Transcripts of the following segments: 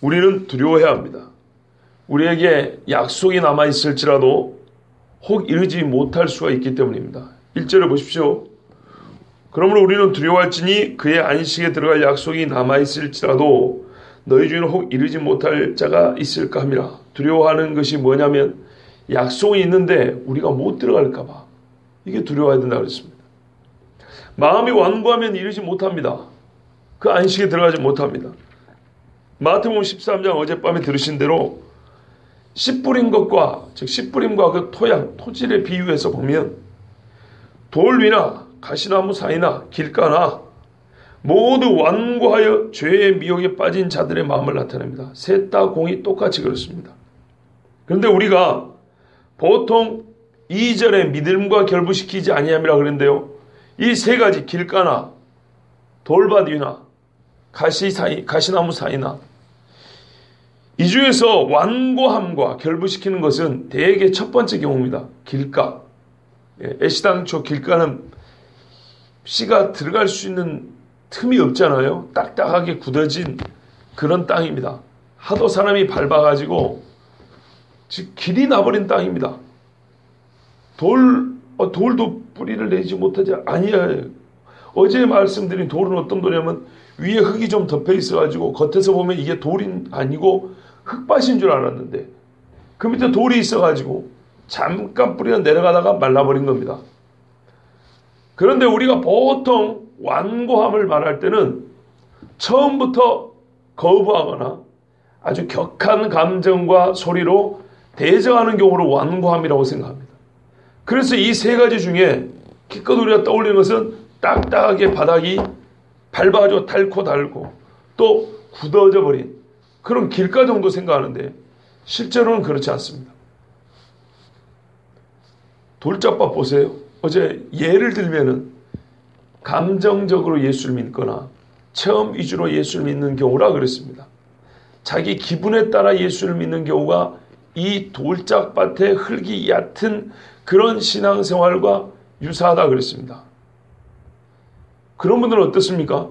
우리는 두려워해야 합니다. 우리에게 약속이 남아있을지라도 혹 이루지 못할 수가 있기 때문입니다. 1절을 보십시오. 그러므로 우리는 두려워할지니 그의 안식에 들어갈 약속이 남아있을지라도 너희 중에는 혹 이루지 못할 자가 있을까 함이라. 두려워하는 것이 뭐냐면 약속이 있는데 우리가 못 들어갈까 봐. 이게 두려워해야 된다고 그랬습니다. 마음이 완고하면 이루지 못합니다. 그 안식에 들어가지 못합니다. 마태복음 13장 어젯밤에 들으신 대로 씨 뿌린 것과 즉 씨 뿌림과 그 토양, 토질에 비유해서 보면 돌 위나 가시나무 사이나 길가나 모두 완고하여 죄의 미혹에 빠진 자들의 마음을 나타냅니다. 셋 다 공이 똑같이 그렇습니다. 그런데 우리가 보통 2절에 믿음과 결부시키지 아니함이라 그랬는데요. 이 세 가지 길가나 돌밭 위나 가시나무 사이나 이 중에서 완고함과 결부시키는 것은 대개 첫 번째 경우입니다. 길가. 애시당초 길가는 씨가 들어갈 수 있는 틈이 없잖아요. 딱딱하게 굳어진 그런 땅입니다. 하도 사람이 밟아가지고 즉 길이 나버린 땅입니다. 돌도 뿌리를 내지 못하지 아니야. 어제 말씀드린 돌은 어떤 돌이냐면 위에 흙이 좀 덮여 있어가지고 겉에서 보면 이게 돌이 아니고 흙밭인 줄 알았는데 그 밑에 돌이 있어가지고 잠깐 뿌리가 내려가다가 말라버린 겁니다. 그런데 우리가 보통 완고함을 말할 때는 처음부터 거부하거나 아주 격한 감정과 소리로 대적하는 경우를 완고함이라고 생각합니다. 그래서 이 세 가지 중에 기껏 우리가 떠올리는 것은 딱딱하게 바닥이 밟아가지고 닳고 또 굳어져 버린 그런 길가 정도 생각하는데 실제로는 그렇지 않습니다. 돌짝밭 보세요. 어제 예를 들면은 감정적으로 예수를 믿거나 체험 위주로 예수를 믿는 경우라 그랬습니다. 자기 기분에 따라 예수를 믿는 경우가 이 돌짝밭의 흙이 얕은 그런 신앙생활과 유사하다 그랬습니다. 그런 분들은 어떻습니까?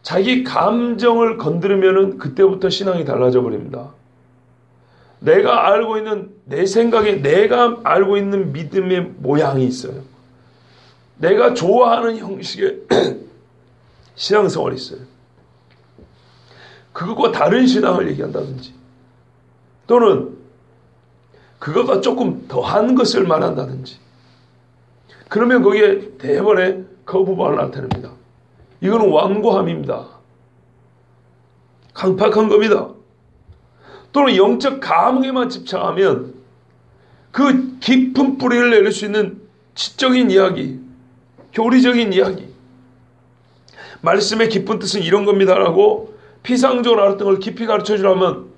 자기 감정을 건드리면은 그때부터 신앙이 달라져 버립니다. 내가 알고 있는 내 생각에 내가 알고 있는 믿음의 모양이 있어요. 내가 좋아하는 형식의 신앙생활이 있어요. 그것과 다른 신앙을 얘기한다든지 또는 그것과 조금 더한 것을 말한다든지 그러면 거기에 대번에 거부반응을 나타냅니다. 이거는 완고함입니다. 강팍한 겁니다. 또는 영적 감흥에만 집착하면 그 깊은 뿌리를 내릴 수 있는 지적인 이야기, 교리적인 이야기, 말씀의 깊은 뜻은 이런 겁니다라고 피상적으로 알았던 걸 깊이 가르쳐주려면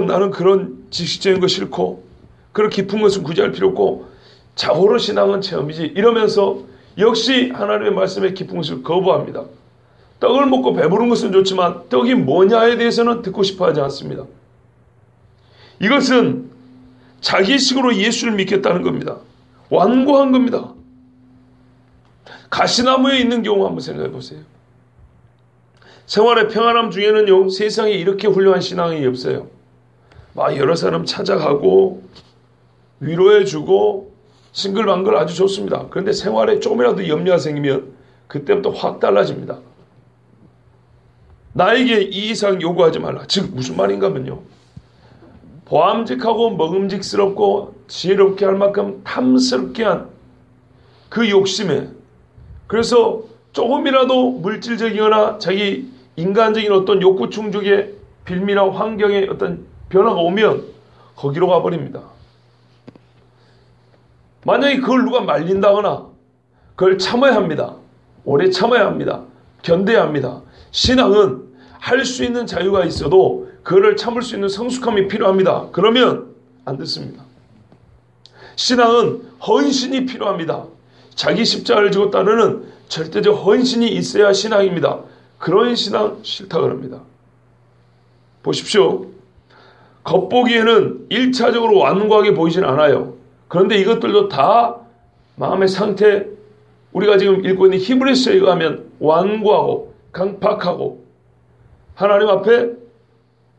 나는 그런 지식적인 거 싫고 그런 깊은 것은 굳이 할 필요 없고 자고로 신앙은 체험이지 이러면서 역시 하나님의 말씀의 깊은 것을 거부합니다. 떡을 먹고 배부른 것은 좋지만 떡이 뭐냐에 대해서는 듣고 싶어 하지 않습니다. 이것은 자기식으로 예수를 믿겠다는 겁니다. 완고한 겁니다. 가시나무에 있는 경우 한번 생각해 보세요. 생활의 평안함 중에는요, 세상에 이렇게 훌륭한 신앙이 없어요. 막 여러 사람 찾아가고 위로해주고 싱글방글 아주 좋습니다. 그런데 생활에 조금이라도 염려가 생기면 그때부터 확 달라집니다. 나에게 이 이상 요구하지 말라. 즉 무슨 말인가 하면요, 보암직하고 먹음직스럽고 지혜롭게 할 만큼 탐스럽게 한 그 욕심에, 그래서 조금이라도 물질적이거나 자기 인간적인 어떤 욕구 충족의 빌미나 환경에 어떤 변화가 오면 거기로 가버립니다. 만약에 그걸 누가 말린다거나 그걸 참아야 합니다. 오래 참아야 합니다. 견뎌야 합니다. 신앙은 할 수 있는 자유가 있어도 그거를 참을 수 있는 성숙함이 필요합니다. 그러면 안 듣습니다. 신앙은 헌신이 필요합니다. 자기 십자가를 지고 따르는 절대적 헌신이 있어야 신앙입니다. 그런 신앙 싫다 그럽니다. 보십시오. 겉보기에는 1차적으로 완고하게 보이진 않아요. 그런데 이것들도 다 마음의 상태, 우리가 지금 읽고 있는 히브리서에 의하면 완고하고 강팍하고 하나님 앞에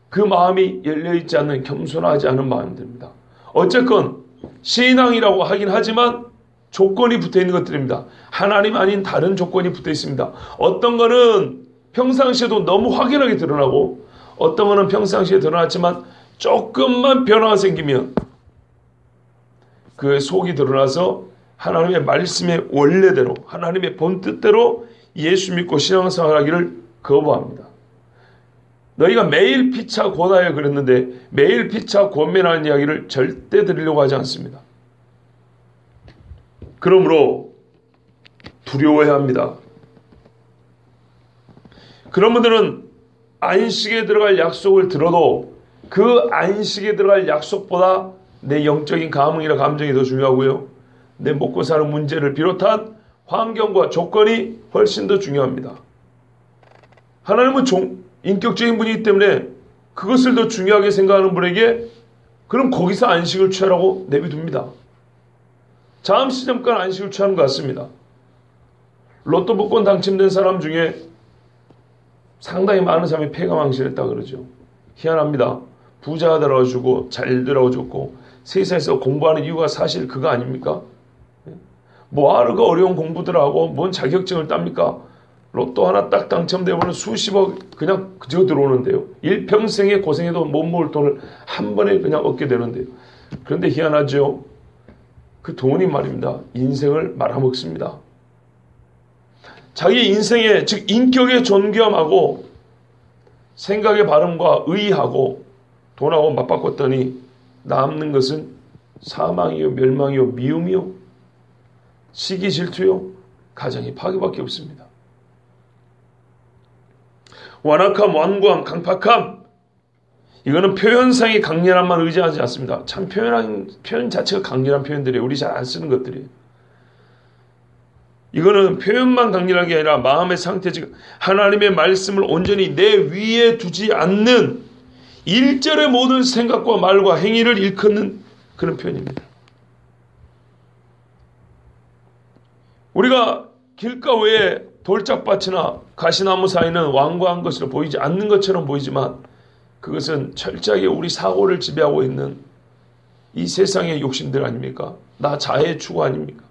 그 마음이 열려있지 않는, 겸손하지 않은 마음들입니다. 어쨌건 신앙이라고 하긴 하지만 조건이 붙어있는 것들입니다. 하나님 아닌 다른 조건이 붙어 있습니다. 어떤 거는 평상시에도 너무 확연하게 드러나고, 어떤 거는 평상시에 드러났지만 조금만 변화가 생기면 그 속이 드러나서 하나님의 말씀의 원래대로, 하나님의 본뜻대로 예수 믿고 신앙생활 하기를 거부합니다. 너희가 매일 피차 권하여 그랬는데 매일 피차 권면하는 이야기를 절대 드리려고 하지 않습니다. 그러므로 두려워해야 합니다. 그런 분들은 안식에 들어갈 약속을 들어도 그 안식에 들어갈 약속보다 내 영적인 감흥이나 감정이 더 중요하고요, 내 먹고 사는 문제를 비롯한 환경과 조건이 훨씬 더 중요합니다. 하나님은 인격적인 분이기 때문에 그것을 더 중요하게 생각하는 분에게 그럼 거기서 안식을 취하라고 내비둡니다. 잠시 잠깐 안식을 취하는 것 같습니다. 로또 복권 당첨된 사람 중에 상당히 많은 사람이 폐가 망신했다 그러죠. 희한합니다. 부자가 되어주고 잘 되어줬고 세상에서 공부하는 이유가 사실 그거 아닙니까? 뭐하러 그 어려운 공부들 하고 뭔 자격증을 땁니까? 로또 하나 딱 당첨되면 수십억 그냥 그저 들어오는데요. 일평생에 고생해도 못 모을 돈을 한 번에 그냥 얻게 되는데요. 그런데 희한하죠. 그 돈이 말입니다, 인생을 말아먹습니다. 자기 인생의, 즉 인격의 존귀함하고 생각의 바름과 의의하고 돈하고 맞바꿨더니 남는 것은 사망이요, 멸망이요, 미움이요, 시기 질투요, 가정의 파괴밖에 없습니다. 완악함, 완고함, 강팍함, 이거는 표현상의 강렬함만 의지하지 않습니다. 참 표현 자체가 강렬한 표현들이에요. 우리 잘 안 쓰는 것들이에요. 이거는 표현만 강렬한 게 아니라 마음의 상태, 즉 하나님의 말씀을 온전히 내 위에 두지 않는 일절의 모든 생각과 말과 행위를 일컫는 그런 표현입니다. 우리가 길가외에 돌짝밭이나 가시나무 사이는 완고한 것으로 보이지 않는 것처럼 보이지만 그것은 철저하게 우리 사고를 지배하고 있는 이 세상의 욕심들 아닙니까? 나 자해의 추구 아닙니까?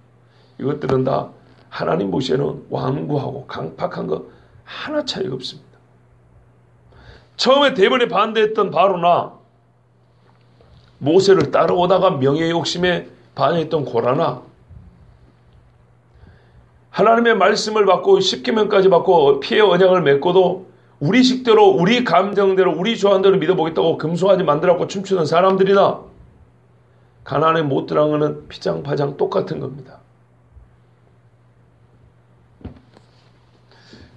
이것들은 다 하나님 보시에는 완고하고 강팍한 것 하나 차이가 없습니다. 처음에 대번에 반대했던 바로나 모세를 따라오다가 명예 욕심에 반했던 고라나 하나님의 말씀을 받고 십계명까지 받고 피의 언약을 맺고도 우리 식대로, 우리 감정대로, 우리 조항대로 믿어보겠다고 금송아지 만들어갖고 춤추는 사람들이나 가나안에 못 들어간 것은 피장파장 똑같은 겁니다.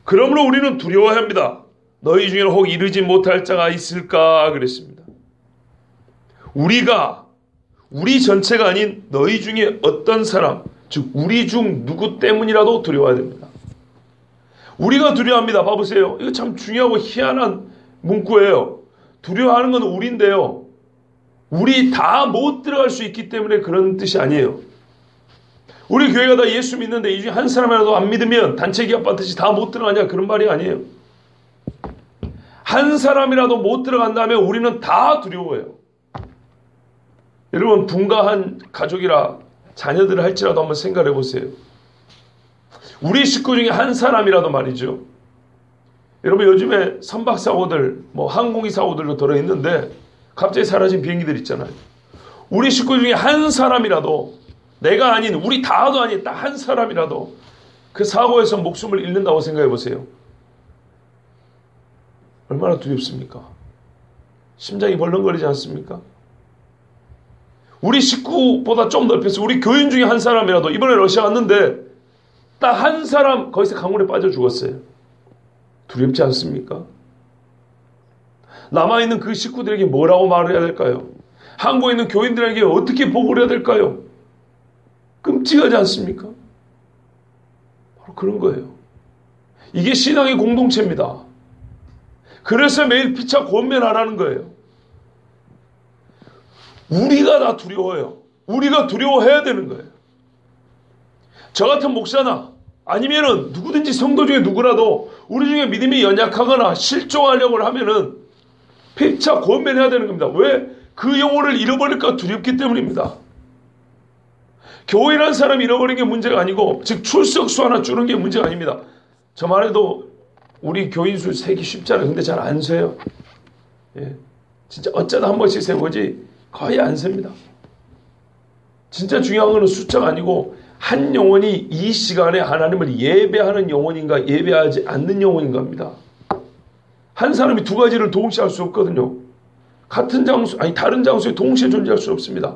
그러므로 우리는 두려워해야 합니다. 너희 중에는 혹 이르지 못할 자가 있을까 그랬습니다. 우리 전체가 아닌 너희 중에 어떤 사람, 즉 우리 중 누구 때문이라도 두려워해야 됩니다. 우리가 두려워합니다. 봐보세요. 이거 참 중요하고 희한한 문구예요. 두려워하는 건 우리인데요, 우리 다 못 들어갈 수 있기 때문에 그런 뜻이 아니에요. 우리 교회가 다 예수 믿는데 이 중에 한 사람이라도 안 믿으면 단체 기업 받듯이 다 못 들어가냐, 그런 말이 아니에요. 한 사람이라도 못 들어간다면 우리는 다 두려워해요. 여러분, 분가한 가족이라 자녀들을 할지라도 한번 생각해 보세요. 우리 식구 중에 한 사람이라도 말이죠. 여러분, 요즘에 선박사고들, 항공기 사고들도 들어있는데 갑자기 사라진 비행기들 있잖아요. 우리 식구 중에 한 사람이라도, 내가 아닌, 우리 다도 아닌 딱 한 사람이라도 그 사고에서 목숨을 잃는다고 생각해 보세요. 얼마나 두렵습니까? 심장이 벌렁거리지 않습니까? 우리 식구보다 좀 넓혀서 우리 교인 중에 한 사람이라도, 이번에 러시아 왔는데 딱 한 사람 거기서 강물에 빠져 죽었어요. 두렵지 않습니까? 남아있는 그 식구들에게 뭐라고 말을 해야 될까요? 한국에 있는 교인들에게 어떻게 보고를 해야 될까요? 끔찍하지 않습니까? 바로 그런 거예요. 이게 신앙의 공동체입니다. 그래서 매일 피차 권면하라는 거예요. 우리가 다 두려워요. 우리가 두려워해야 되는 거예요. 저 같은 목사나 아니면은 누구든지 성도 중에 누구라도 우리 중에 믿음이 연약하거나 실종하려고 하면은 피차 권면해야 되는 겁니다. 왜? 그 영혼을 잃어버릴까 두렵기 때문입니다. 교회라는 사람이 잃어버린 게 문제가 아니고, 즉 출석수 하나 줄은 게 문제가 아닙니다. 저만 해도 우리 교인 수 세기 쉽잖아요. 근데 잘 안 세요. 예. 진짜 어쩌다 한 번씩 세보지 거의 안 셉니다. 진짜 중요한 거는 숫자가 아니고 한 영혼이 이 시간에 하나님을 예배하는 영혼인가 예배하지 않는 영혼인가 합니다. 한 사람이 두 가지를 동시에 할 수 없거든요. 같은 장소, 아니 다른 장소에 동시에 존재할 수 없습니다.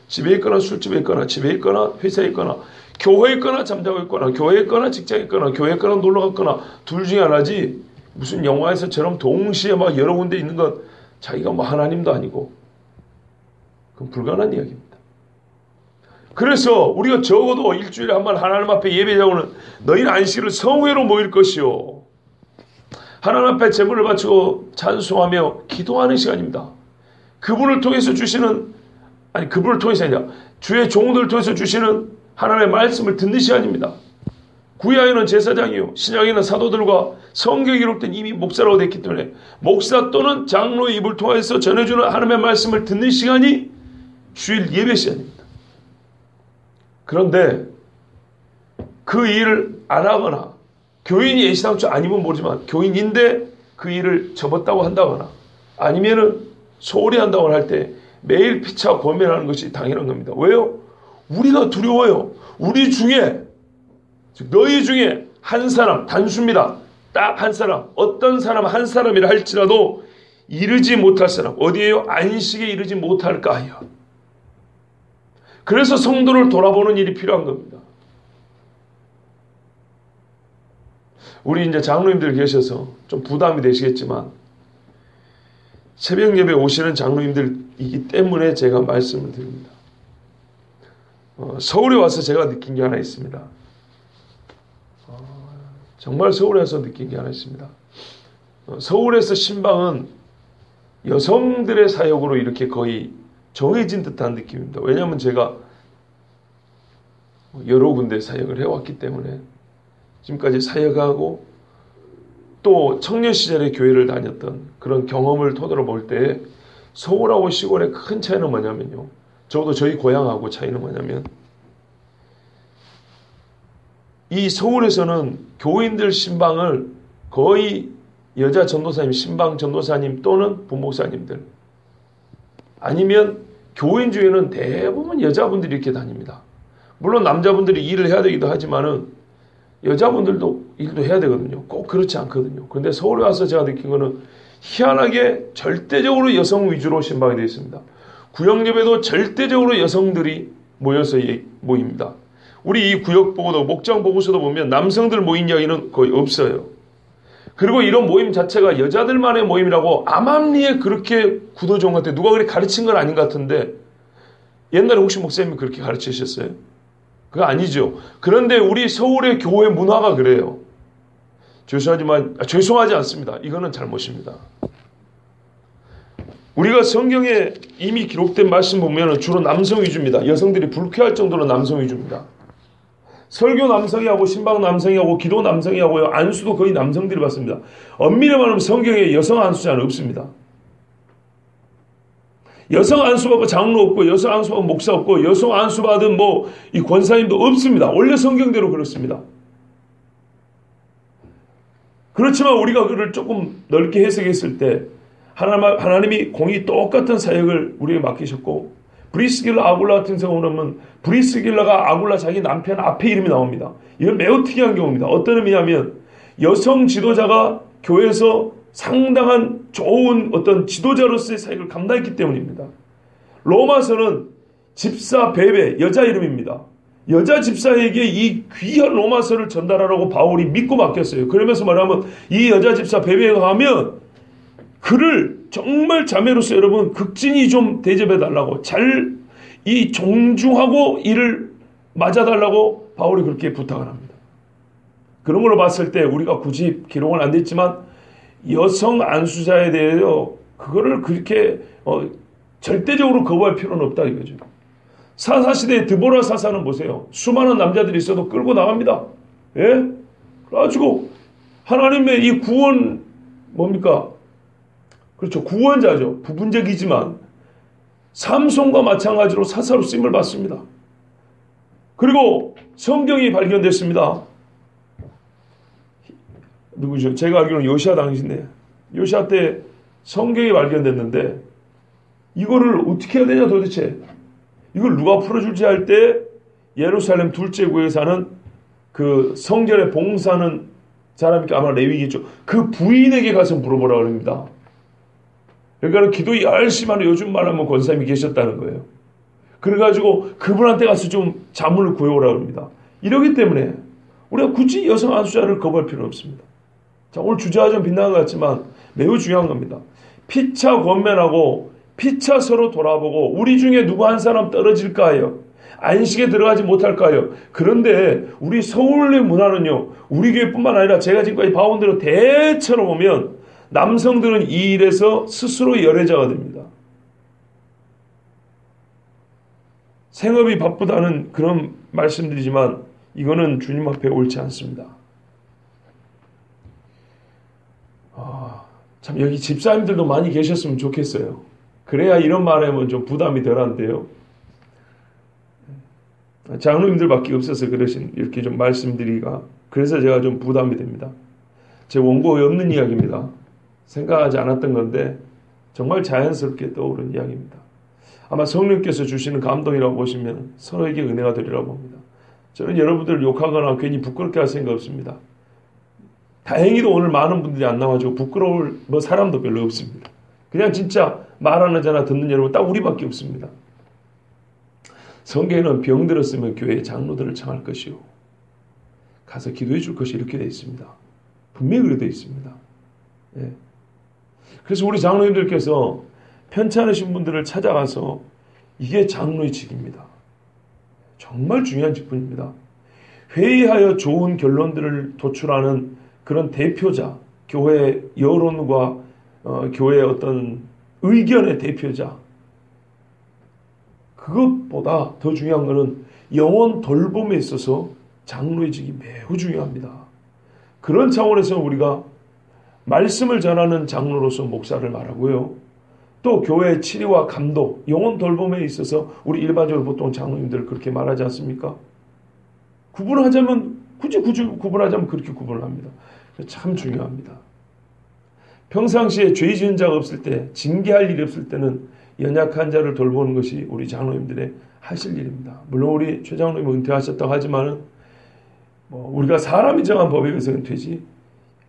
집에 있거나 술집에 있거나 집에 있거나 회사에 있거나 교회에 있거나 잠자고 있거나 교회에 있거나 직장에 있거나 교회에 있거나 놀러 갔거나 둘 중에 하나지, 무슨 영화에서처럼 동시에 막 여러 군데 있는 것, 자기가 뭐 하나님도 아니고 그건 불가능한 이야기입니다. 그래서 우리가 적어도 일주일에 한 번 하나님 앞에 예배자고는 너희는 안식일을 성회로 모일 것이요, 하나님 앞에 제물을 바치고 찬송하며 기도하는 시간입니다. 그분을 통해서 주시는, 아니 그분을 통해서 아니라 주의 종들을 통해서 주시는 하나님의 말씀을 듣는 시간입니다. 구약에는 제사장이요, 신약에는 사도들과 성경에 기록된 이미 목사라고 됐기 때문에 목사 또는 장로의 입을 통해서 전해주는 하나님의 말씀을 듣는 시간이 주일 예배 시간입니다. 그런데 그 일을 안 하거나, 교인이 예시당초 아니면 모르지만 교인인데 그 일을 접었다고 한다거나 아니면은 소홀히 한다고 할 때 매일 피차 권면하는 것이 당연한 겁니다. 왜요? 우리가 두려워요. 우리 중에, 즉 너희 중에 한 사람, 단수입니다. 딱 한 사람, 어떤 사람 한 사람이라 할지라도 이르지 못할 사람, 어디에요? 안식에 이르지 못할까 하여. 그래서 성도를 돌아보는 일이 필요한 겁니다. 우리 이제 장로님들 계셔서 좀 부담이 되시겠지만, 새벽 예배 오시는 장로님들이기 때문에 제가 말씀을 드립니다. 서울에 와서 제가 느낀 게 하나 있습니다. 정말 서울에 와서 느낀 게 하나 있습니다. 서울에서 신방은 여성들의 사역으로 이렇게 거의 정해진 듯한 느낌입니다. 왜냐하면 제가 여러 군데 사역을 해왔기 때문에, 지금까지 사역하고 또 청년 시절에 교회를 다녔던 그런 경험을 토대로 볼 때 서울하고 시골의 큰 차이는 뭐냐면요, 적어도 저희 고향하고 차이는 뭐냐면, 이 서울에서는 교인들 신방을 거의 여자 전도사님, 신방 전도사님 또는 부목사님들, 아니면 교인 중에는 대부분 여자분들이 이렇게 다닙니다. 물론 남자분들이 일을 해야 되기도 하지만은 여자분들도 일도 해야 되거든요. 꼭 그렇지 않거든요. 그런데 서울에 와서 제가 느낀 거는 희한하게 절대적으로 여성 위주로 신방이 되어 있습니다. 구역예배도 절대적으로 여성들이 모여서 모입니다. 우리 이 구역 보고도, 목장 보고서도 보면 남성들 모인 이야기는 거의 없어요. 그리고 이런 모임 자체가 여자들만의 모임이라고 암암리에 그렇게 굳어진 것 같아요. 누가 그렇게 가르친 건 아닌 것 같은데, 옛날에 혹시 목사님이 그렇게 가르치셨어요? 그거 아니죠. 그런데 우리 서울의 교회 문화가 그래요. 죄송하지 않습니다. 이거는 잘못입니다. 우리가 성경에 이미 기록된 말씀 보면 주로 남성 위주입니다. 여성들이 불쾌할 정도로 남성 위주입니다. 설교 남성이 하고, 신방 남성이 하고, 기도 남성이 하고요, 안수도 거의 남성들이 받습니다. 엄밀히 말하면 성경에 여성 안수자는 없습니다. 여성 안수받고 장로 없고, 여성 안수받고 목사 없고, 여성 안수받은 이 권사님도 없습니다. 원래 성경대로 그렇습니다. 그렇지만 우리가 그를 조금 넓게 해석했을 때 하나님이 공이 똑같은 사역을 우리에게 맡기셨고, 브리스길라 아굴라 같은 경우는 브리스길라가 아굴라 자기 남편 앞에 이름이 나옵니다. 이건 매우 특이한 경우입니다. 어떤 의미냐면 여성 지도자가 교회에서 상당한 좋은 어떤 지도자로서의 사역을 감당했기 때문입니다. 로마서는 집사 베베, 여자 이름입니다. 여자 집사에게 이 귀한 로마서를 전달하라고 바울이 믿고 맡겼어요. 그러면서 말하면 이 여자 집사 베베가 가면 그를 정말 자매로서 여러분 극진히 좀 대접해달라고, 잘 이 존중하고 이를 맞아달라고 바울이 그렇게 부탁을 합니다. 그런 걸로 봤을 때 우리가 굳이 기록은 안 됐지만 여성 안수자에 대해서 그거를 그렇게 절대적으로 거부할 필요는 없다 이거죠. 사사시대의 드보라 사사는 보세요. 수많은 남자들이 있어도 끌고 나갑니다. 예? 그래가지고 하나님의 이 구원 뭡니까? 그렇죠. 구원자죠. 부분적이지만 삼손과 마찬가지로 사사로 쓰임을 받습니다. 그리고 성경이 발견됐습니다. 누구죠? 제가 알기로는 요시아 당시인데 요시아 때 성경이 발견됐는데 이거를 어떻게 해야 되냐 도대체. 이걸 누가 풀어줄지 할 때 예루살렘 둘째 구에 사는 그 성전에 봉사하는 사람이 아마 레위겠죠. 그 부인에게 가서 물어보라고 합니다. 그러니까 기도 열심히 하는 요즘 말하면 권사님이 계셨다는 거예요. 그래가지고 그분한테 가서 좀 자문을 구해오라고 합니다. 이러기 때문에 우리가 굳이 여성 안수자를 거부할 필요는 없습니다. 자, 오늘 주제와 좀 빗나간 것 같지만 매우 중요한 겁니다. 피차 권면하고 피차 서로 돌아보고 우리 중에 누구 한 사람 떨어질까요? 안식에 들어가지 못할까요? 그런데 우리 서울의 문화는요. 우리 교회뿐만 아니라 제가 지금까지 봐온 대로 대체로 보면 남성들은 이 일에서 스스로 열애자가 됩니다. 생업이 바쁘다는 그런 말씀드리지만 이거는 주님 앞에 옳지 않습니다. 참 여기 집사님들도 많이 계셨으면 좋겠어요. 그래야 이런 말에 하면 좀 부담이 덜한데요. 장로님들밖에 없어서 이렇게 좀 말씀드리기가 그래서 제가 좀 부담이 됩니다. 제 원고에 없는 이야기입니다. 생각하지 않았던 건데 정말 자연스럽게 떠오른 이야기입니다. 아마 성령께서 주시는 감동이라고 보시면 서로에게 은혜가 되리라고 봅니다. 저는 여러분들을 욕하거나 괜히 부끄럽게 할 생각 없습니다. 다행히도 오늘 많은 분들이 안 나와가지고 부끄러울 사람도 별로 없습니다. 그냥 진짜 말하는 자나 듣는 여러분 딱 우리밖에 없습니다. 성경에는 병 들었으면 교회의 장로들을 청할 것이요 가서 기도해 줄 것이 이렇게 되어 있습니다. 분명히 그렇게 되어 있습니다. 예. 그래서 우리 장로님들께서 편찮으신 분들을 찾아가서 이게 장로의 직입니다. 정말 중요한 직분입니다. 회의하여 좋은 결론들을 도출하는 그런 대표자, 교회 여론과 교회의 어떤 의견의 대표자. 그것보다 더 중요한 것은 영혼 돌봄에 있어서 장로의 직이 매우 중요합니다. 그런 차원에서 우리가 말씀을 전하는 장로로서 목사를 말하고요. 또 교회의 치리와 감독, 영혼 돌봄에 있어서 우리 일반적으로 보통 장로님들 그렇게 말하지 않습니까? 구분하자면 굳이 구분하자면 그렇게 구분을 합니다. 참 중요합니다. 평상시에 죄 지은 자가 없을 때, 징계할 일이 없을 때는 연약한 자를 돌보는 것이 우리 장로님들의 하실 일입니다. 물론 우리 최 장로님은 은퇴하셨다고 하지만은 우리가 사람이 정한 법에 의해서 은퇴지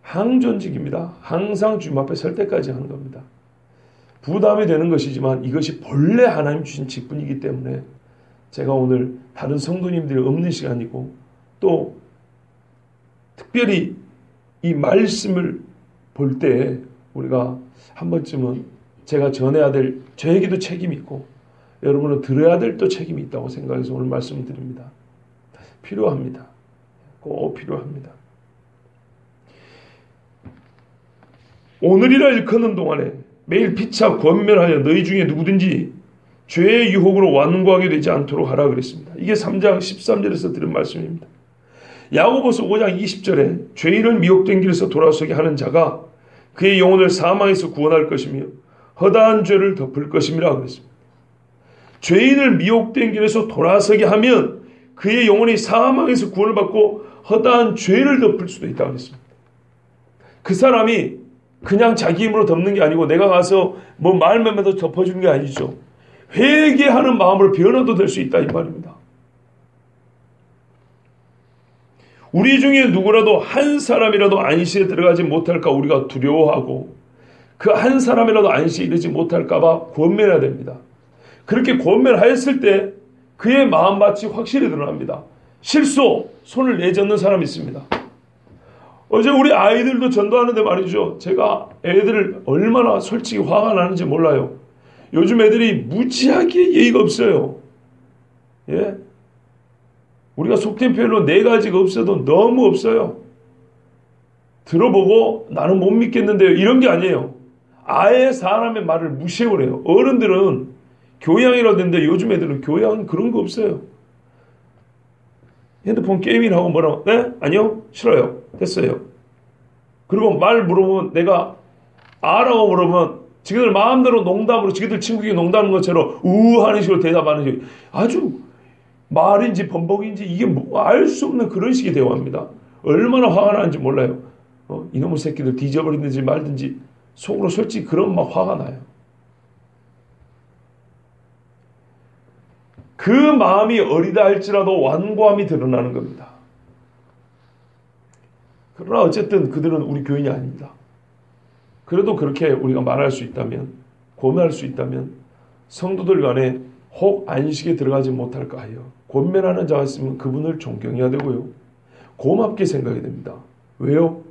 항존직입니다. 항상 주님 앞에 설 때까지 하는 겁니다. 부담이 되는 것이지만 이것이 본래 하나님 주신 직분이기 때문에 제가 오늘 다른 성도님들이 없는 시간이고 또 특별히 이 말씀을 볼 때 우리가 한 번쯤은 제가 전해야 될 저에게도 책임이 있고 여러분은 들어야 될 또 책임이 있다고 생각해서 오늘 말씀을 드립니다. 필요합니다. 꼭 필요합니다. 오늘이라 일컫는 동안에 매일 피차 권면하여 너희 중에 누구든지 죄의 유혹으로 완고하게 되지 않도록 하라 그랬습니다. 이게 3장 13절에서 들은 말씀입니다. 야고보서 5장 20절에 죄인을 미혹된 길에서 돌아서게 하는 자가 그의 영혼을 사망에서 구원할 것이며 허다한 죄를 덮을 것임이라 그랬습니다. 죄인을 미혹된 길에서 돌아서게 하면 그의 영혼이 사망에서 구원을 받고 허다한 죄를 덮을 수도 있다고 그랬습니다. 그 사람이 그냥 자기 힘으로 덮는 게 아니고 내가 가서 말만 더 덮어주는 게 아니죠. 회개하는 마음으로 변화도 될 수 있다 이 말입니다. 우리 중에 누구라도 한 사람이라도 안식에 들어가지 못할까 우리가 두려워하고 그 한 사람이라도 안식에 이르지 못할까 봐 권면해야 됩니다. 그렇게 권면하였을 때 그의 마음밭이 확실히 드러납니다. 실수, 손을 내젓는 사람이 있습니다. 어제 우리 아이들도 전도하는데 말이죠. 제가 애들을 얼마나 솔직히 화가 나는지 몰라요. 요즘 애들이 무지하게 예의가 없어요. 예? 우리가 속된 표현으로 4가지가 없어도 너무 없어요. 들어보고 나는 못 믿겠는데요. 이런 게 아니에요. 아예 사람의 말을 무시해버려요. 어른들은 교양이라고 했는데 요즘 애들은 교양 그런 거 없어요. 핸드폰 게임이나 하고 뭐라고 네? 아니요? 싫어요. 됐어요. 그리고 말 물어보면 내가 아라고 물으면 지그들 마음대로 농담으로 지그들 친구에게 농담하는 것처럼 우하는 식으로 대답하는 식으로 아주 말인지 범벅인지 이게 알 수 없는 그런 식의 대화입니다. 얼마나 화가 나는지 몰라요. 이놈의 새끼들 뒤져버리든지 말든지 속으로 솔직히 그런 막 화가 나요. 그 마음이 어리다 할지라도 완고함이 드러나는 겁니다. 그러나 어쨌든 그들은 우리 교인이 아닙니다. 그래도 그렇게 우리가 말할 수 있다면, 고면할 수 있다면 성도들 간에 혹 안식에 들어가지 못할까 하여 권면하는 자가 있으면 그분을 존경해야 되고요. 고맙게 생각해야 됩니다. 왜요?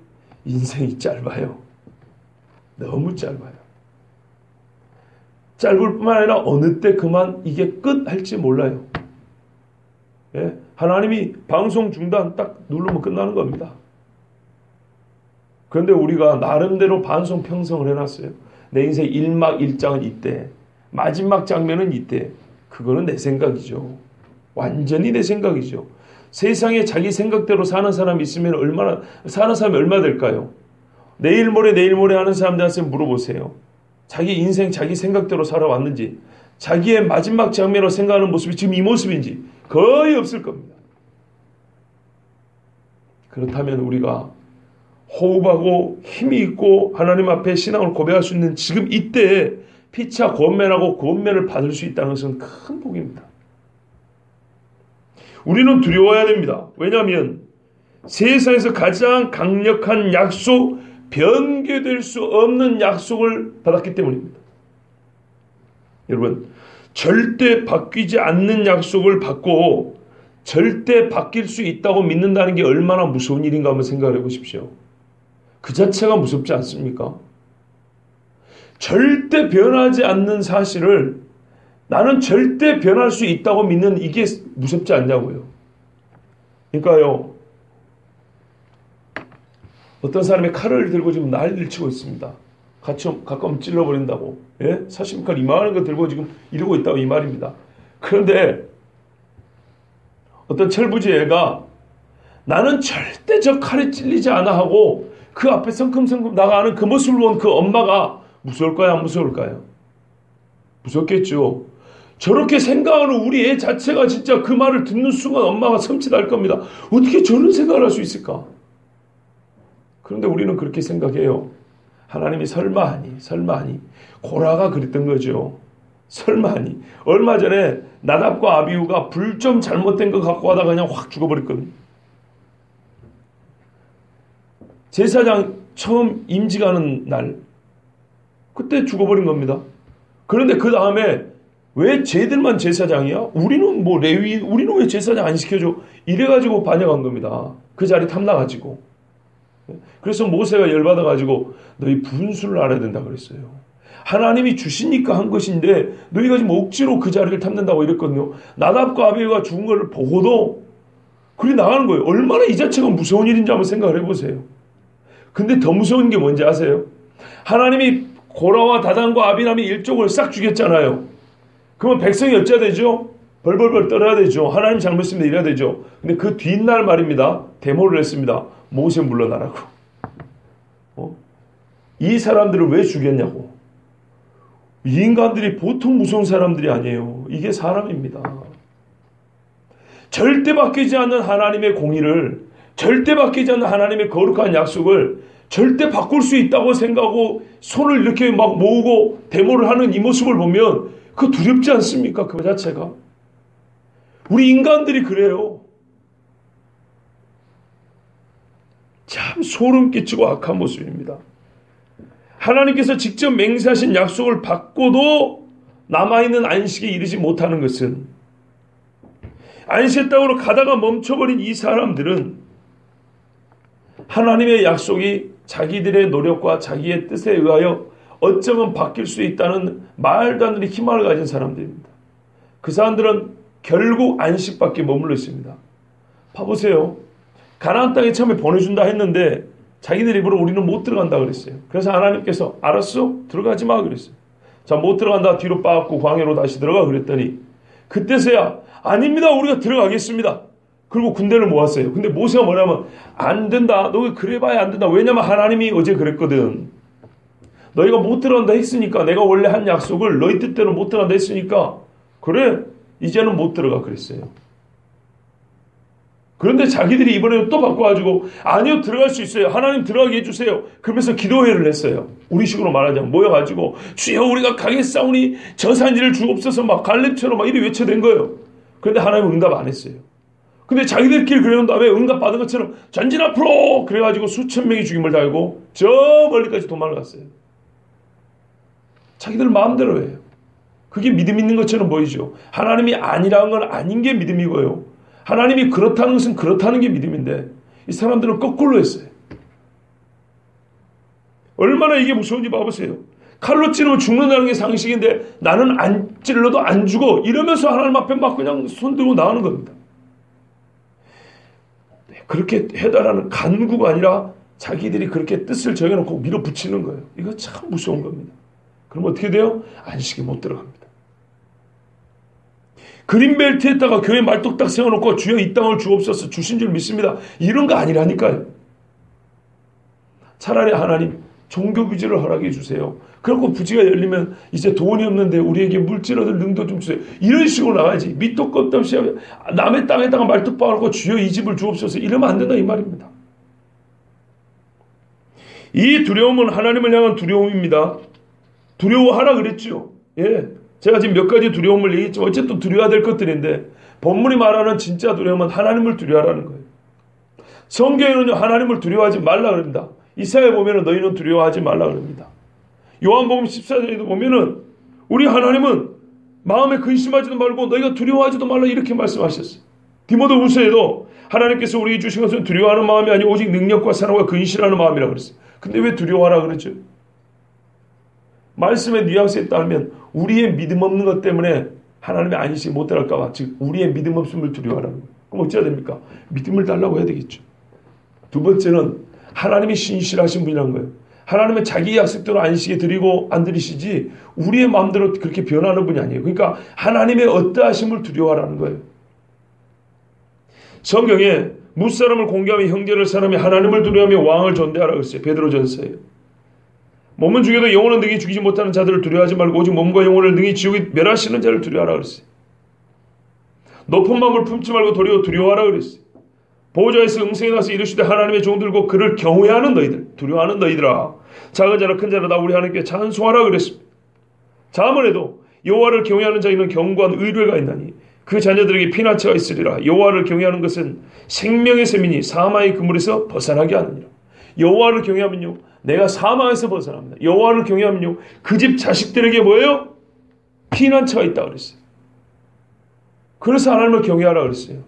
인생이 짧아요. 너무 짧아요. 짧을 뿐만 아니라 어느 때 그만 이게 끝 할지 몰라요. 예? 하나님이 방송 중단 딱 누르면 끝나는 겁니다. 그런데 우리가 나름대로 반송 평성을 해놨어요. 내 인생 1막 1장은 이때, 마지막 장면은 이때. 그거는 내 생각이죠. 완전히 내 생각이죠. 세상에 자기 생각대로 사는 사람이 있으면 사는 사람이 얼마 될까요? 내일 모레 하는 사람들한테 물어보세요. 자기 인생 자기 생각대로 살아왔는지, 자기의 마지막 장면으로 생각하는 모습이 지금 이 모습인지 거의 없을 겁니다. 그렇다면 우리가 호흡하고 힘이 있고 하나님 앞에 신앙을 고백할 수 있는 지금 이때에 피차 권면하고 권면을 받을 수 있다는 것은 큰 복입니다. 우리는 두려워야 됩니다. 왜냐하면 세상에서 가장 강력한 약속, 변개될 수 없는 약속을 받았기 때문입니다. 여러분, 절대 바뀌지 않는 약속을 받고 절대 바뀔 수 있다고 믿는다는 게 얼마나 무서운 일인가 한번 생각해 보십시오. 그 자체가 무섭지 않습니까? 절대 변하지 않는 사실을 나는 절대 변할 수 있다고 믿는 이게 무섭지 않냐고요. 그러니까요, 어떤 사람이 칼을 들고 지금 난리를 치고 있습니다. 가까우면 찔러버린다고. 예? 사심칼 이만한 거 들고 지금 이러고 있다고 이 말입니다. 그런데 어떤 철부지 애가 나는 절대 저 칼에 찔리지 않아 하고 그 앞에 성큼성큼 나가는 그 모습을 본 그 엄마가 무서울까요? 안 무서울까요? 무섭겠죠. 저렇게 생각하는 우리 애 자체가 진짜 그 말을 듣는 순간 엄마가 섬찟할 겁니다. 어떻게 저런 생각을 할 수 있을까? 그런데 우리는 그렇게 생각해요. 하나님이 설마하니 고라가 그랬던 거죠. 설마하니. 얼마 전에 나답과 아비후가 불 좀 잘못된 거 갖고 하다가 그냥 확 죽어버렸거든요. 제사장 처음 임직하는 날 그때 죽어버린 겁니다. 그런데 그 다음에 왜 쟤들만 제사장이야? 우리는 뭐 레위, 우리는 왜 제사장 안 시켜줘? 이래가지고 반역한 겁니다. 그 자리 탐나가지고. 그래서 모세가 열받아가지고 너희 분수를 알아야 된다 그랬어요. 하나님이 주시니까 한 것인데 너희가 지금 억지로 그 자리를 탐낸다고 이랬거든요. 나답과 아비후가 죽은 걸 보고도 그리 나가는 거예요. 얼마나 이 자체가 무서운 일인지 한번 생각을 해보세요. 근데 더 무서운 게 뭔지 아세요? 하나님이 고라와 다단과 아비람이 일족을 싹 죽였잖아요. 그러면 백성이 어찌해야 되죠? 벌벌벌 떨어야 되죠. 하나님 잘못했습니다 이래야 되죠. 근데 그 뒷날 말입니다. 데모를 했습니다. 모세 물러나라고. 이 사람들을 왜 죽였냐고. 이 인간들이 보통 무서운 사람들이 아니에요. 이게 사람입니다. 절대 바뀌지 않는 하나님의 공의를, 절대 바뀌지 않는 하나님의 거룩한 약속을 절대 바꿀 수 있다고 생각하고 손을 이렇게 막 모으고 데모를 하는 이 모습을 보면 그 두렵지 않습니까? 그 자체가. 우리 인간들이 그래요. 참 소름 끼치고 악한 모습입니다. 하나님께서 직접 맹세하신 약속을 받고도 남아있는 안식에 이르지 못하는 것은, 안식의 땅으로 가다가 멈춰버린 이 사람들은 하나님의 약속이 자기들의 노력과 자기의 뜻에 의하여 어쩌면 바뀔 수 있다는 말도 안 되는 희망을 가진 사람들입니다. 그 사람들은 결국 안식밖에 머물러 있습니다. 봐보세요. 가나안 땅에 처음에 보내준다 했는데 자기들 입으로 우리는 못 들어간다 그랬어요. 그래서 하나님께서 알았어? 들어가지 마 그랬어요. 자, 못 들어간다. 뒤로 빠갖고 광야로 다시 들어가 그랬더니 그때서야 아닙니다. 우리가 들어가겠습니다. 그리고 군대를 모았어요. 근데 모세가 뭐냐면 안 된다. 너 그래봐야 안 된다. 왜냐면 하나님이 어제 그랬거든. 너희가 못 들어간다 했으니까, 내가 원래 한 약속을 너희 뜻대로 못 들어간다 했으니까 그래 이제는 못 들어가 그랬어요. 그런데 자기들이 이번에는 또 바꿔가지고 아니요 들어갈 수 있어요. 하나님 들어가게 해주세요. 그러면서 기도회를 했어요. 우리식으로 말하자면 모여가지고 주여 우리가 강에 싸우니 저 산지를 주옵소서 막 갈렙처럼 막 이렇게 외쳐댄 거예요. 그런데 하나님은 응답 안 했어요. 근데 자기들끼리 그래놓은 다음에 응답 받은 것처럼 전진 앞으로 그래가지고 수천 명이 죽임을 당하고 저 멀리까지 도망을 갔어요. 자기들 마음대로 해요. 그게 믿음 있는 것처럼 보이죠. 하나님이 아니라는 건 아닌 게 믿음이고요. 하나님이 그렇다는 것은 그렇다는 게 믿음인데 이 사람들은 거꾸로 했어요. 얼마나 이게 무서운지 봐보세요. 칼로 찌르면 죽는다는 게 상식인데 나는 안 찔러도 안 죽어 이러면서 하나님 앞에 막 그냥 손 들고 나가는 겁니다. 그렇게 해달라는 간구가 아니라 자기들이 그렇게 뜻을 정해놓고 밀어붙이는 거예요. 이거 참 무서운 겁니다. 그럼 어떻게 돼요? 안식에 못 들어갑니다. 그린벨트에다가 교회 말뚝 딱 세워놓고 주여 이 땅을 주옵소서 주신 줄 믿습니다. 이런 거 아니라니까요. 차라리 하나님 종교 규제를 허락해 주세요. 그렇고 부지가 열리면 이제 돈이 없는데 우리에게 물질 얻을 능도 좀 주세요. 이런 식으로 나가야지. 밑도 끝도 없이 남의 땅에다가 말뚝 박아놓고 주여 이 집을 주옵소서 이러면 안 된다 이 말입니다. 이 두려움은 하나님을 향한 두려움입니다. 두려워하라 그랬죠. 예, 제가 지금 몇 가지 두려움을 얘기했지만 어쨌든 두려워야 될 것들인데 본문이 말하는 진짜 두려움은 하나님을 두려워하라는 거예요. 성경에는요 하나님을 두려워하지 말라 그럽니다. 이사야에 보면은 너희는 두려워하지 말라 그럽니다. 요한복음 14장에도 보면은 우리 하나님은 마음에 근심하지도 말고 너희가 두려워하지도 말라 이렇게 말씀하셨어요. 디모데후서에도 하나님께서 우리에게 주신 것은 두려워하는 마음이 아니고 오직 능력과 사랑과 근실하는 마음이라 그랬어요. 근데 왜 두려워하라 그러죠? 말씀의 뉘앙스에 따르면 우리의 믿음 없는 것 때문에 하나님의 안식에 못 들어갈까 봐, 즉 우리의 믿음 없음을 두려워하라는 거예요. 그럼 어찌해야 됩니까? 믿음을 달라고 해야 되겠죠. 두 번째는 하나님이 신실하신 분이라는 거예요. 하나님은 자기 약속대로 안식에 드리고 안 드리시지 우리의 마음대로 그렇게 변하는 분이 아니에요. 그러니까 하나님의 어떠하심을 두려워하라는 거예요. 성경에 무사람을 공개하며 형제를 사람이 하나님을 두려워하며 왕을 존대하라고 했어요. 베드로전서에. 몸은 죽여도 영혼은 능히 죽이지 못하는 자들을 두려워하지 말고 오직 몸과 영혼을 능히 지옥에 멸하시는 자를 두려워하라 그랬어요. 높은 마음을 품지 말고 도리어 두려워하라 그랬어요. 보호자에서 응생에 나서 이르시되 하나님의 종들고 그를 경외하는 너희들, 두려워하는 너희들아, 작은 자나 큰 자나 다 우리 하나님께 찬송하라 그랬습니다. 자문에도 여호와를 경외하는 자에는 견고한 의뢰가 있나니 그 자녀들에게 피난처가 있으리라. 여호와를 경외하는 것은 생명의 셈이니 사망의 그물에서 벗어나게 하느니라. 여호와를 경외하면요 내가 사망에서 벗어납니다. 여호와를 경외하면요 그 집 자식들에게 뭐예요? 피난처가 있다 그랬어요. 그래서 하나님을 경외하라 그랬어요.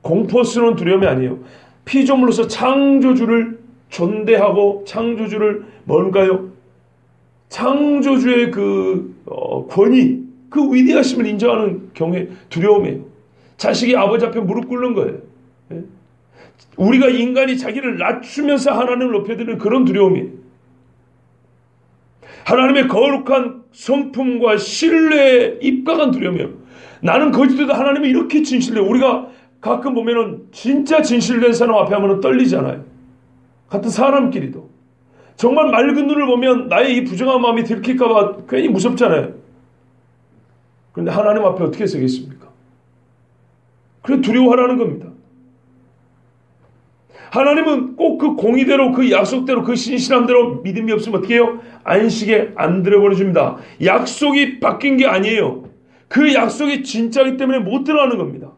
공포스러운 두려움이 아니에요. 피조물로서 창조주를 존대하고 창조주를 뭔가요? 창조주의 그 권위, 그 위대하심을 인정하는 경외, 두려움이에요. 자식이 아버지 앞에 무릎 꿇는 거예요. 예? 우리가 인간이 자기를 낮추면서 하나님을 높여드리는 그런 두려움이에요. 하나님의 거룩한 성품과 신뢰에 입각한 두려움이에요. 나는 거짓돼도 하나님이 이렇게 진실해요. 우리가 가끔 보면은 진짜 진실된 사람 앞에 하면은 떨리잖아요. 같은 사람끼리도. 정말 맑은 눈을 보면 나의 이 부정한 마음이 들킬까봐 괜히 무섭잖아요. 그런데 하나님 앞에 어떻게 서겠습니까? 그래 두려워하라는 겁니다. 하나님은 꼭 그 공의대로 그 약속대로 그 신실함대로 믿음이 없으면 어떻게 해요? 안식에 안 들어버려줍니다. 약속이 바뀐 게 아니에요. 그 약속이 진짜이기 때문에 못 들어가는 겁니다.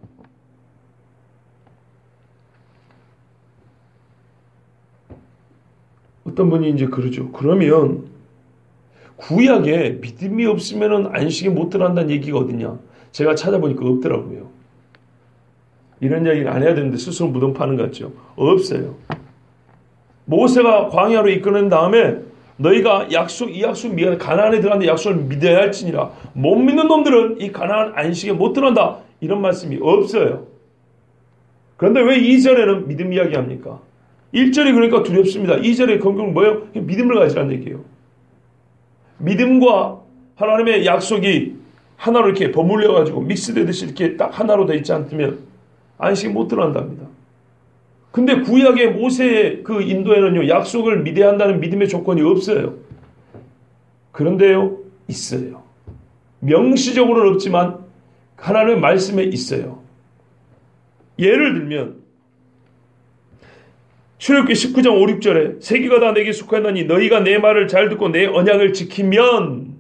어떤 분이 이제 그러죠. 그러면 구약에 믿음이 없으면 안식에 못 들어간다는 얘기가 어딨냐? 제가 찾아보니까 없더라고요. 이런 이야기는 안 해야 되는데 스스로 무덤 파는 것 같죠? 없어요. 모세가 광야로 이끌어낸 다음에 너희가 이 약속 가나안에 들어가는 약속을 믿어야 할지니라. 못 믿는 놈들은 이 가나안 안식에 못 들어간다. 이런 말씀이 없어요. 그런데 왜 2절에는 믿음 이야기합니까? 1절이 그러니까 두렵습니다. 2절의 건경은 뭐예요? 믿음을 가지라는 얘기예요. 믿음과 하나님의 약속이 하나로 이렇게 버물려가지고 믹스되듯이 이렇게 딱 하나로 되어 있지 않으면 안식에 못 들어간답니다. 근데 구약의 모세의 그 인도에는요, 약속을 믿어야 한다는 믿음의 조건이 없어요. 그런데요, 있어요. 명시적으로는 없지만 하나님의 말씀에 있어요. 예를 들면 출애굽기 19장 5, 6절에 세계가 다 내게 속하였나니 너희가 내 말을 잘 듣고 내 언약을 지키면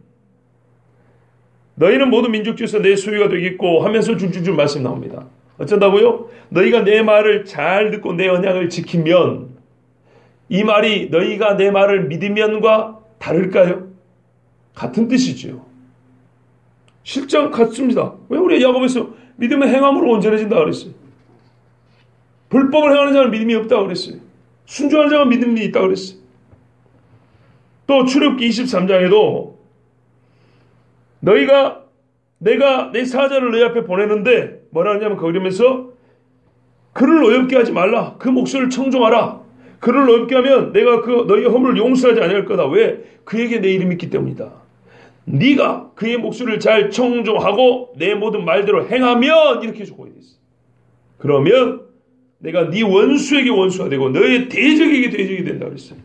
너희는 모든 민족 중에서 내 소유가 되겠고 하면서 줄줄줄 말씀 나옵니다. 어쩐다고요? 너희가 내 말을 잘 듣고 내 언약을 지키면, 이 말이 너희가 내 말을 믿으면과 다를까요? 같은 뜻이죠. 실장 같습니다. 왜 우리 야고보에서 믿음은 행함으로 온전해진다 그랬어요. 불법을 행하는 자는 믿음이 없다고 그랬어요. 순종하는 자가 믿음이 있다고 그랬어요. 또 출애굽기 23장에도 내가 내 사자를 너희 앞에 보내는데 뭐라 하냐면 거기면서 그를 어렵게 하지 말라. 그 목소리를 청종하라. 그를 어렵게 하면 내가 너희의 허물을 용서하지 않을 거다. 왜? 그에게 내 이름이 있기 때문이다. 네가 그의 목소리를 잘 청종하고 내 모든 말대로 행하면 이렇게 조건이 됐어. 그러면 내가 네 원수에게 원수가 되고 너의 대적에게 대적이 된다 그랬어요.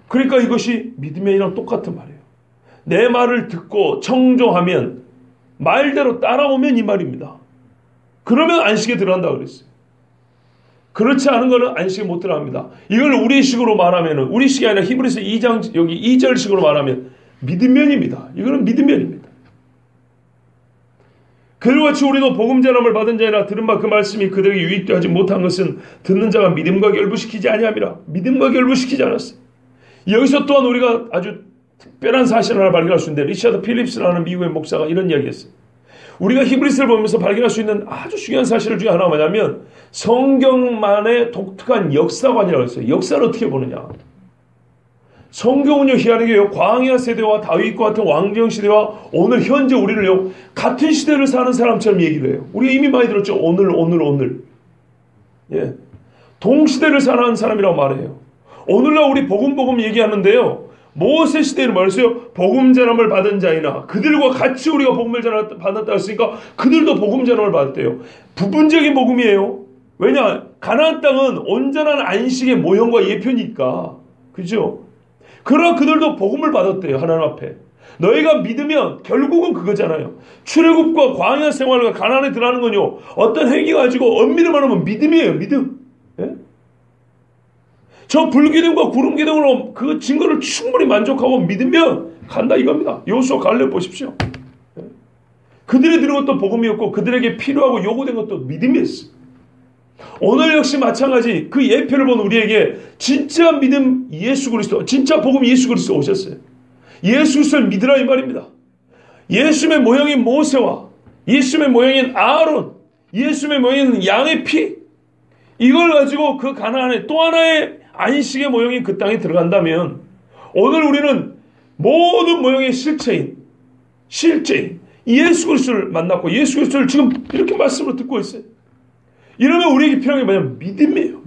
그러니까 이것이 믿음의 일랑 똑같은 말이에요. 내 말을 듣고 청종하면, 말대로 따라오면 이 말입니다. 그러면 안식에 들어간다 그랬어요. 그렇지 않은 거는 안식에 못 들어갑니다. 이걸 우리식으로 말하면은, 우리식이 아니라 히브리서 2장 여기 2절식으로 말하면 믿음면입니다. 이거는 믿음면입니다. 그와 같이 우리도 복음 전함을 받은 자이나 들은 바 그 말씀이 그들에게 유익되지 하지 못한 것은 듣는 자가 믿음과 결부시키지 아니함이라. 믿음과 결부시키지 않았어요. 여기서 또한 우리가 아주 특별한 사실 하나 발견할 수 있는데, 리차드 필립스라는 미국의 목사가 이런 이야기했어요. 우리가 히브리서를 보면서 발견할 수 있는 아주 중요한 사실 중에 하나가 뭐냐면 성경만의 독특한 역사관이라고 했어요. 역사를 어떻게 보느냐. 성경은요, 희한하게요, 광야 세대와 다윗과 같은 왕정 시대와 오늘 현재 우리를요, 같은 시대를 사는 사람처럼 얘기를 해요. 우리가 이미 많이 들었죠. 오늘. 예. 동시대를 사는 사람이라고 말해요. 오늘날 우리 복음 얘기하는데요, 모세 시대를 말했어요. 복음 전함을 받은 자이나 그들과 같이 우리가 복음을 받았다 했으니까 그들도 복음 전함을 받았대요. 부분적인 복음이에요. 왜냐? 가나안 땅은 온전한 안식의 모형과 예표니까. 그죠? 그러나 그들도 복음을 받았대요. 하나님 앞에. 너희가 믿으면 결국은 그거잖아요. 출애굽과 광야 생활과 가나안에 들어가는 건요, 어떤 행위 가지고 엄밀히 말하면 믿음이에요. 믿음. 예? 저 불기둥과 구름기둥으로 그 증거를 충분히 만족하고 믿으면 간다 이겁니다. 여호수아 갈렙 보십시오. 그들이 들은 것도 복음이었고 그들에게 필요하고 요구된 것도 믿음이었어요. 오늘 역시 마찬가지 그 예표를 본 우리에게 진짜 믿음 예수 그리스도, 진짜 복음 예수 그리스도 오셨어요. 예수 그리스도를 믿으라 이 말입니다. 예수의 모형인 모세와 예수의 모형인 아론, 예수의 모형인 양의 피, 이걸 가지고 그 가나안에 또 하나의 안식의 모형이 그 땅에 들어간다면 오늘 우리는 모든 모형의 실체인 예수 그리스도를 만났고 예수 그리스도를 지금 이렇게 말씀으로 듣고 있어요. 이러면 우리에게 필요한 게 뭐냐면 믿음이에요.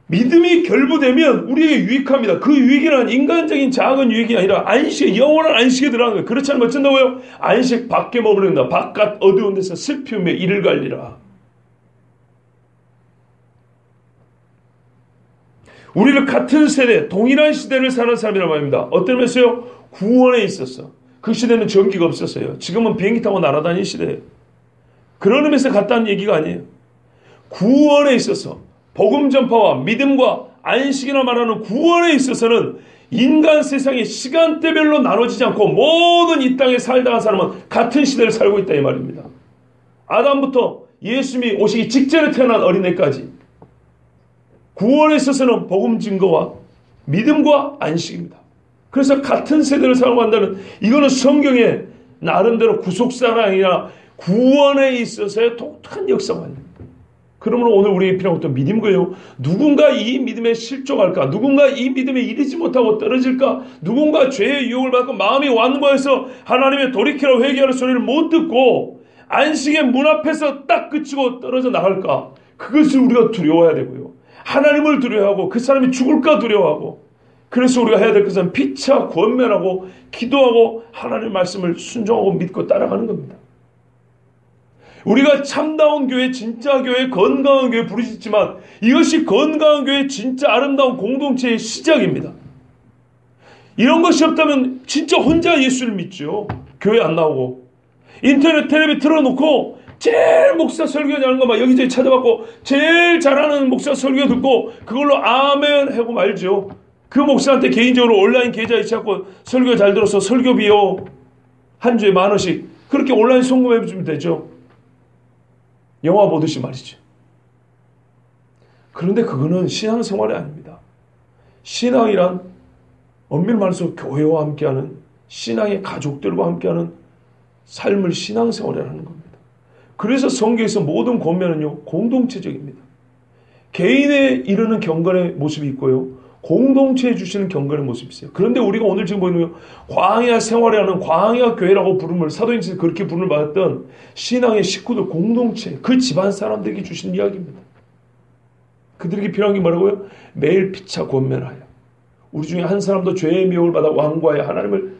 믿음이 결부되면 우리에게 유익합니다. 그 유익이란 인간적인 작은 유익이 아니라 안식에, 영원한 안식에 들어가는 거예요. 그렇지 않으면 어쩐다고요? 안식 밖에 머무른다. 바깥 어두운 데서 슬피우며 이를 갈리라. 우리를 같은 세대, 동일한 시대를 사는 사람이라고 말입니다. 어떤 면에서요? 구원에 있었어. 그 시대는 전기가 없었어요. 지금은 비행기 타고 날아다니는 시대예요. 그런 의미에서 같다는 얘기가 아니에요. 구원에 있어서 복음 전파와 믿음과 안식이나 말하는 구원에 있어서는 인간 세상의 시간대별로 나눠지지 않고 모든 이 땅에 살다간 사람은 같은 시대를 살고 있다 이 말입니다. 아담부터 예수님이 오시기 직전에 태어난 어린애까지 구원에 있어서는 복음 증거와 믿음과 안식입니다. 그래서 같은 세대를 살아간다는, 이거는 성경의 나름대로 구속사랑이나 구원에 있어서의 독특한 역사관입니다. 그러므로 오늘 우리에게 필요한 것도 믿음이고요. 누군가 이 믿음에 실족할까? 누군가 이 믿음에 이르지 못하고 떨어질까? 누군가 죄의 유혹을 받고 마음이 완고해서 하나님의 돌이키라 회개하는 소리를 못 듣고 안식의 문 앞에서 딱 그치고 떨어져 나갈까? 그것을 우리가 두려워해야 되고요. 하나님을 두려워하고 그 사람이 죽을까 두려워하고 그래서 우리가 해야 될 것은 피차 권면하고 기도하고 하나님의 말씀을 순종하고 믿고 따라가는 겁니다. 우리가 참다운 교회, 진짜 교회, 건강한 교회 부르짖지만 이것이 건강한 교회, 진짜 아름다운 공동체의 시작입니다. 이런 것이 없다면 진짜 혼자 예수를 믿죠. 교회 안 나오고 인터넷 텔레비 틀어놓고 제일 목사 설교 잘하는 거 막 여기저기 찾아봤고 제일 잘하는 목사 설교 듣고 그걸로 아멘 하고 말죠. 그 목사한테 개인적으로 온라인 계좌 이체하고 설교 잘 들어서 설교비요 한 주에 10,000원씩 그렇게 온라인 송금해 주면 되죠. 영화 보듯이 말이죠. 그런데 그거는 신앙생활이 아닙니다. 신앙이란 엄밀히 말해서 교회와 함께하는 신앙의 가족들과 함께하는 삶을 신앙생활이라는 겁니다. 그래서 성경에서 모든 권면은요 공동체적입니다. 개인에 이르는 경건의 모습이 있고요 공동체에 주시는 경건의 모습이 있어요. 그런데 우리가 오늘 지금 보이는 광야 생활이라는 광야 교회라고 부름을 사도행전에서 그렇게 부름을 받았던 신앙의 식구들 공동체 그 집안 사람들에게 주신 이야기입니다. 그들에게 필요한 게 뭐라고요? 매일 피차 권면하여 우리 중에 한 사람도 죄의 미혹을 받아 왕과의 하나님을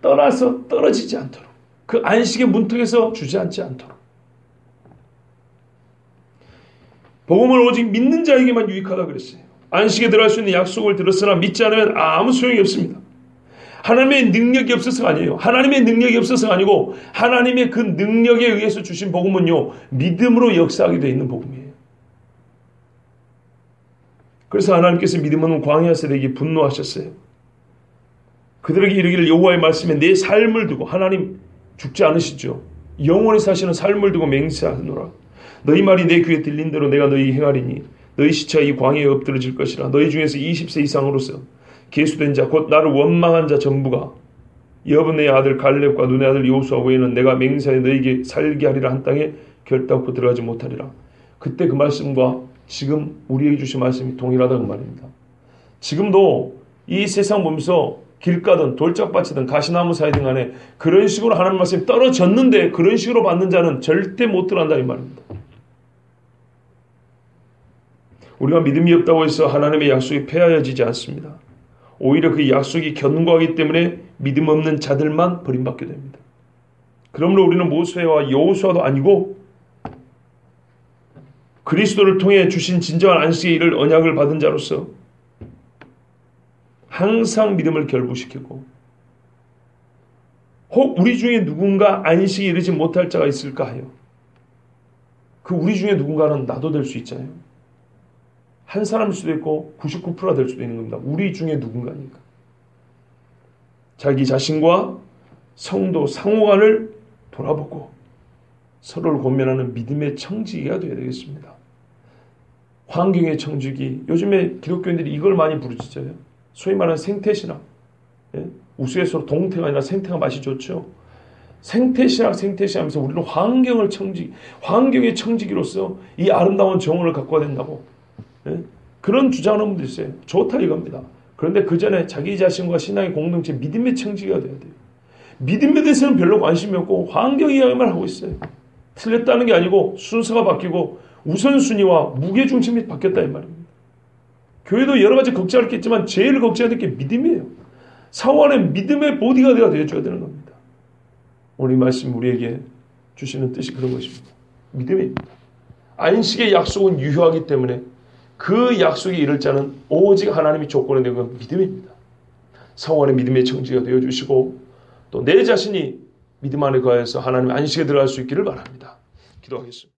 떠나서 떨어지지 않도록 그 안식의 문턱에서 주저앉지 않도록 복음을 오직 믿는 자에게만 유익하다 그랬어요. 안식에 들어갈 수 있는 약속을 들었으나 믿지 않으면 아무 소용이 없습니다. 하나님의 능력이 없어서가 아니에요. 하나님의 능력이 없어서가 아니고 하나님의 그 능력에 의해서 주신 복음은요 믿음으로 역사하게 되어 있는 복음이에요. 그래서 하나님께서 믿음 없는 광야 세대에게 분노하셨어요. 그들에게 이르기를 여호와의 말씀에 내 삶을 두고 하나님 죽지 않으시죠. 영원히 사시는 삶을 두고 맹세하노라. 너희 말이 내 귀에 들린 대로 내가 너희 행하리니 너희 시체가 이 광야에 엎드러질 것이라. 너희 중에서 20세 이상으로서 계수된 자 곧 나를 원망한 자 전부가 여분의 아들 갈렙과 눈의 아들 여호수아 외에는 내가 맹세하여 너희에게 살게 하리라 한 땅에 결단코 들어가지 못하리라. 그때 그 말씀과 지금 우리에게 주신 말씀이 동일하다는 말입니다. 지금도 이 세상 보면서 길 가든 돌짝밭이든 가시나무 사이든 간에 그런 식으로 하나님 말씀이 떨어졌는데 그런 식으로 받는 자는 절대 못 들어간다 이 말입니다. 우리가 믿음이 없다고 해서 하나님의 약속이 폐하여지지 않습니다. 오히려 그 약속이 견고하기 때문에 믿음 없는 자들만 버림받게 됩니다. 그러므로 우리는 모세와 여호수아도 아니고 그리스도를 통해 주신 진정한 안식에 이를 언약을 받은 자로서 항상 믿음을 결부시키고 혹 우리 중에 누군가 안식에 이르지 못할 자가 있을까 하여 그 우리 중에 누군가는 나도 될 수 있잖아요. 한 사람일 수도 있고 99%가 될 수도 있는 겁니다. 우리 중에 누군가니까. 자기 자신과 성도 상호간을 돌아보고 서로를 권면하는 믿음의 청지기가 되어야 되겠습니다. 환경의 청지기. 요즘에 기독교인들이 이걸 많이 부르짖어요. 소위 말하는 생태신앙. 예? 우스갯소리로 동태가 아니라 생태가 맛이 좋죠. 생태신앙 하면서 우리는 환경의 청지기로서 이 아름다운 정원을 갖고 와야 된다고. 예? 그런 주장하는 분들이 있어요. 좋다 이겁니다. 그런데 그 전에 자기 자신과 신앙의 공동체 믿음의 청지기가 돼야 돼요. 믿음에 대해서는 별로 관심이 없고 환경 이야기만 하고 있어요. 틀렸다는 게 아니고 순서가 바뀌고 우선순위와 무게중심이 바뀌었다 이 말입니다. 교회도 여러 가지 걱정할 게 있지만 제일 걱정해야 될 게 믿음이에요. 상호간의 믿음의 보디가드가 되어줘야 되는 겁니다. 오늘 이 말씀 우리에게 주시는 뜻이 그런 것입니다. 믿음입니다. 안식의 약속은 유효하기 때문에 그 약속에 이를 자는 오직 하나님이 조건에 된 건 믿음입니다. 상호간의 믿음의 청지가 되어주시고 또 내 자신이 믿음 안에 거하여서 하나님의 안식에 들어갈 수 있기를 바랍니다. 기도하겠습니다.